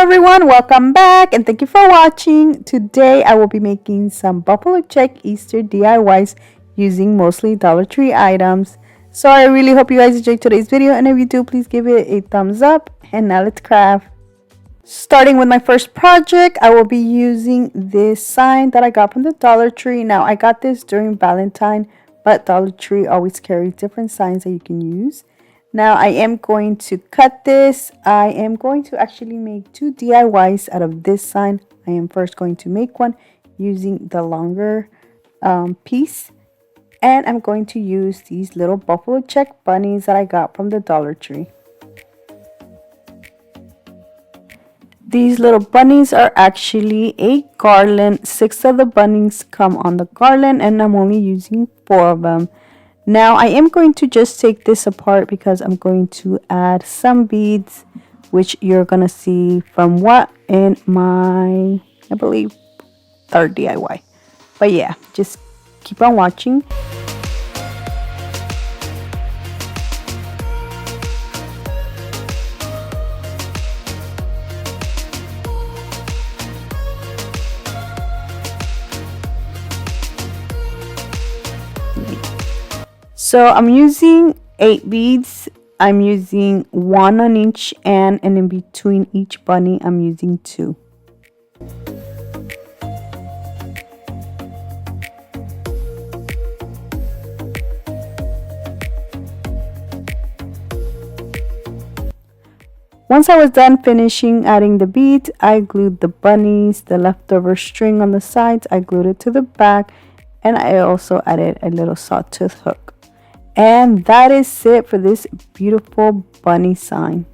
everyone, welcome back and thank you for watching. Today I will be making some buffalo check Easter DIYs using mostly Dollar Tree items. So I really hope you guys enjoyed today's video, and if you do, please give it a thumbs up. And now let's craft. Starting with my first project, I will be using this sign that I got from the Dollar Tree. Now I got this during Valentine, but Dollar Tree always carries different signs that you can use. Now I am going to cut this. I am going to actually make two DIYs out of this sign. I am first going to make one using the longer piece. And I'm going to use these little buffalo check bunnies that I got from the Dollar Tree. These little bunnies are actually a garland. 6 of the bunnies come on the garland and I'm only using 4 of them. Now I am going to just take this apart because I'm going to add some beads, which you're going to see from what in my, I believe, third DIY. But yeah, just keep on watching. So I'm using 8 beads. I'm using 1 on each end, and in between each bunny I'm using 2. Once I was done finishing adding the beads, I glued the bunnies, the leftover string on the sides, I glued it to the back, and I also added a little sawtooth hook. And that is it for this beautiful bunny sign.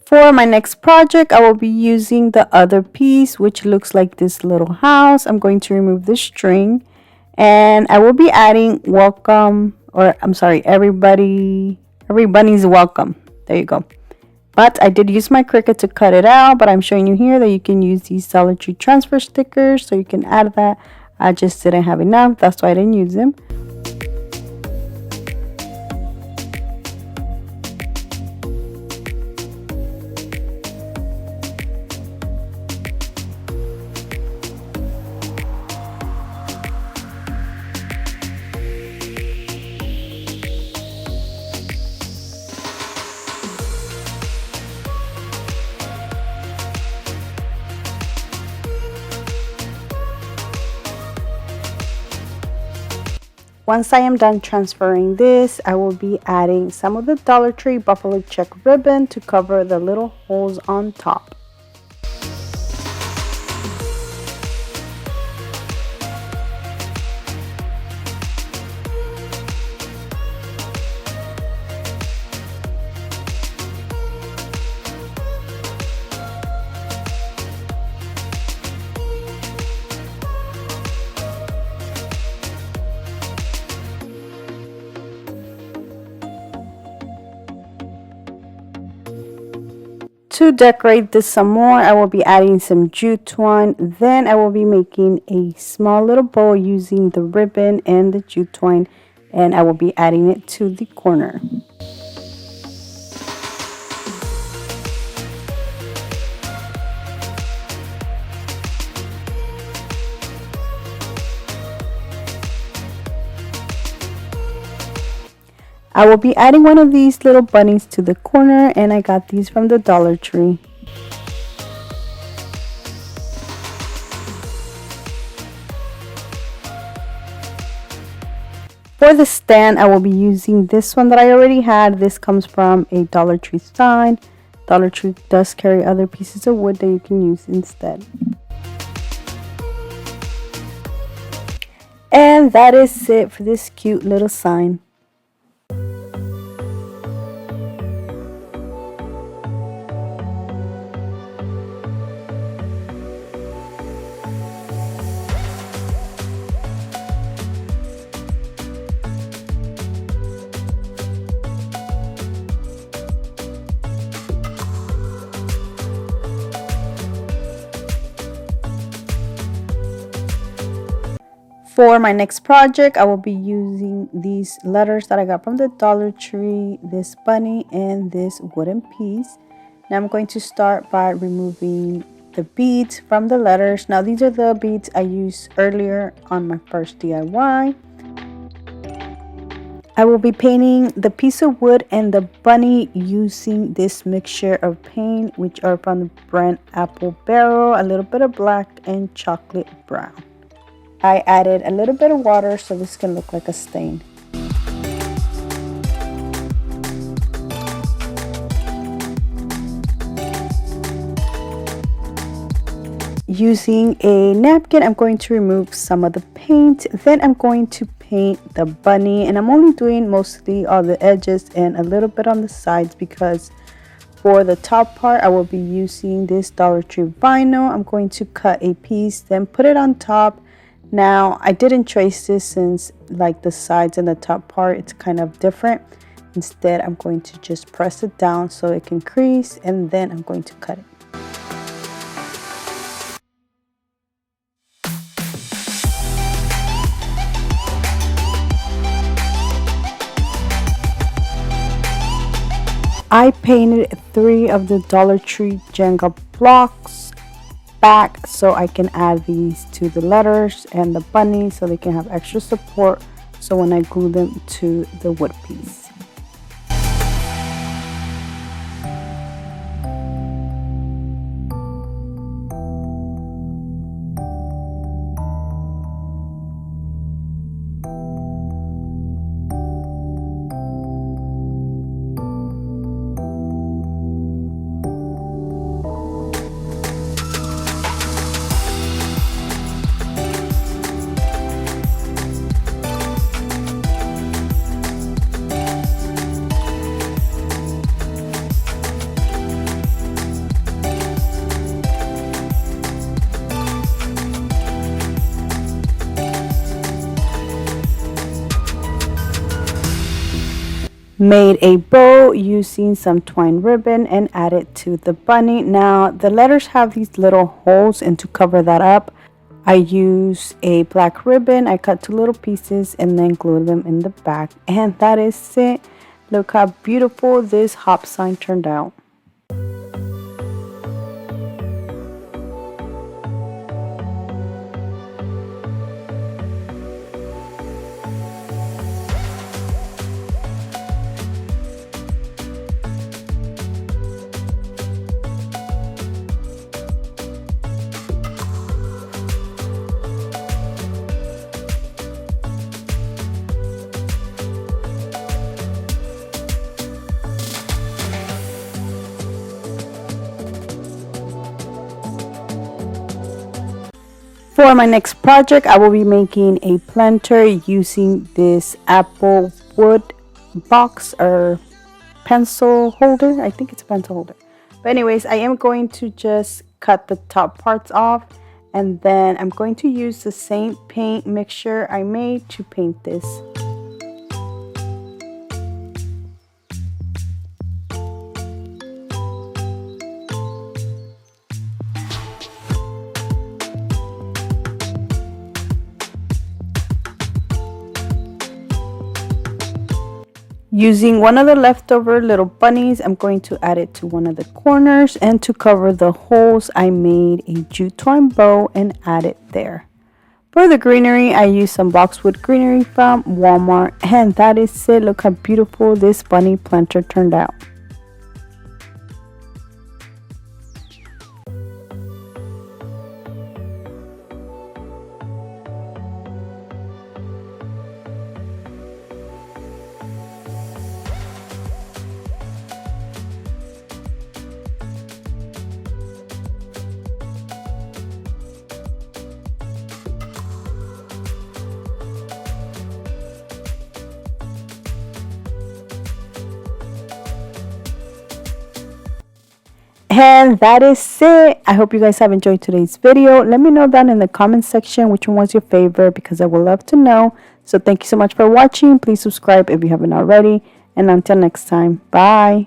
For my next project, I will be using the other piece, which looks like this little house. I'm going to remove the string, and I will be adding welcome, or I'm sorry, everybody's welcome. There you go. But I did use my Cricut to cut it out, but I'm showing you here that you can use these Dollar Tree transfer stickers, so you can add that. I just didn't have enough, that's why I didn't use them. Once I am done transferring this, I will be adding some of the Dollar Tree buffalo check ribbon to cover the little holes on top. To decorate this some more, I will be adding some jute twine. Then I will be making a small little bow using the ribbon and the jute twine, and I will be adding it to the corner. I will be adding one of these little bunnies to the corner, and I got these from the Dollar Tree. For the stand, I will be using this one that I already had. This comes from a Dollar Tree sign. Dollar Tree does carry other pieces of wood that you can use instead. And that is it for this cute little sign. For my next project, I will be using these letters that I got from the Dollar Tree, this bunny, and this wooden piece. Now I'm going to start by removing the beads from the letters. Now these are the beads I used earlier on my first DIY. I will be painting the piece of wood and the bunny using this mixture of paint, which are from the brand Apple Barrel, a little bit of black and chocolate brown. I added a little bit of water so this can look like a stain. Using a napkin, I'm going to remove some of the paint. Then I'm going to paint the bunny, and I'm only doing mostly all the edges and a little bit on the sides because for the top part I will be using this Dollar Tree vinyl. I'm going to cut a piece, then put it on top. Now I didn't trace this since like the sides and the top part it's kind of different. Instead I'm going to just press it down so it can crease, and then I'm going to cut it. I painted 3 of the Dollar Tree Jenga blocks back so I can add these to the letters and the bunny so they can have extra support so when I glue them to the wood piece. Made a bow using some twine ribbon and added to the bunny. Now the letters have these little holes, and to cover that up I use a black ribbon. I cut 2 little pieces and then glue them in the back, and that is it. Look how beautiful this hop sign turned out. For my next project, I will be making a planter using this apple wood box or pencil holder. I think it's a pencil holder. But anyways, I am going to just cut the top parts off, and then I'm going to use the same paint mixture I made to paint this. Using one of the leftover little bunnies, I'm going to add it to one of the corners, and to cover the holes I made a jute twine bow and add it there. For the greenery, I used some boxwood greenery from Walmart, and that is it. Look how beautiful this bunny planter turned out. And that is it. I hope you guys have enjoyed today's video. Let me know down in the comment section which one was your favorite, because I would love to know. So thank you so much for watching. Please subscribe if you haven't already. And until next time, bye.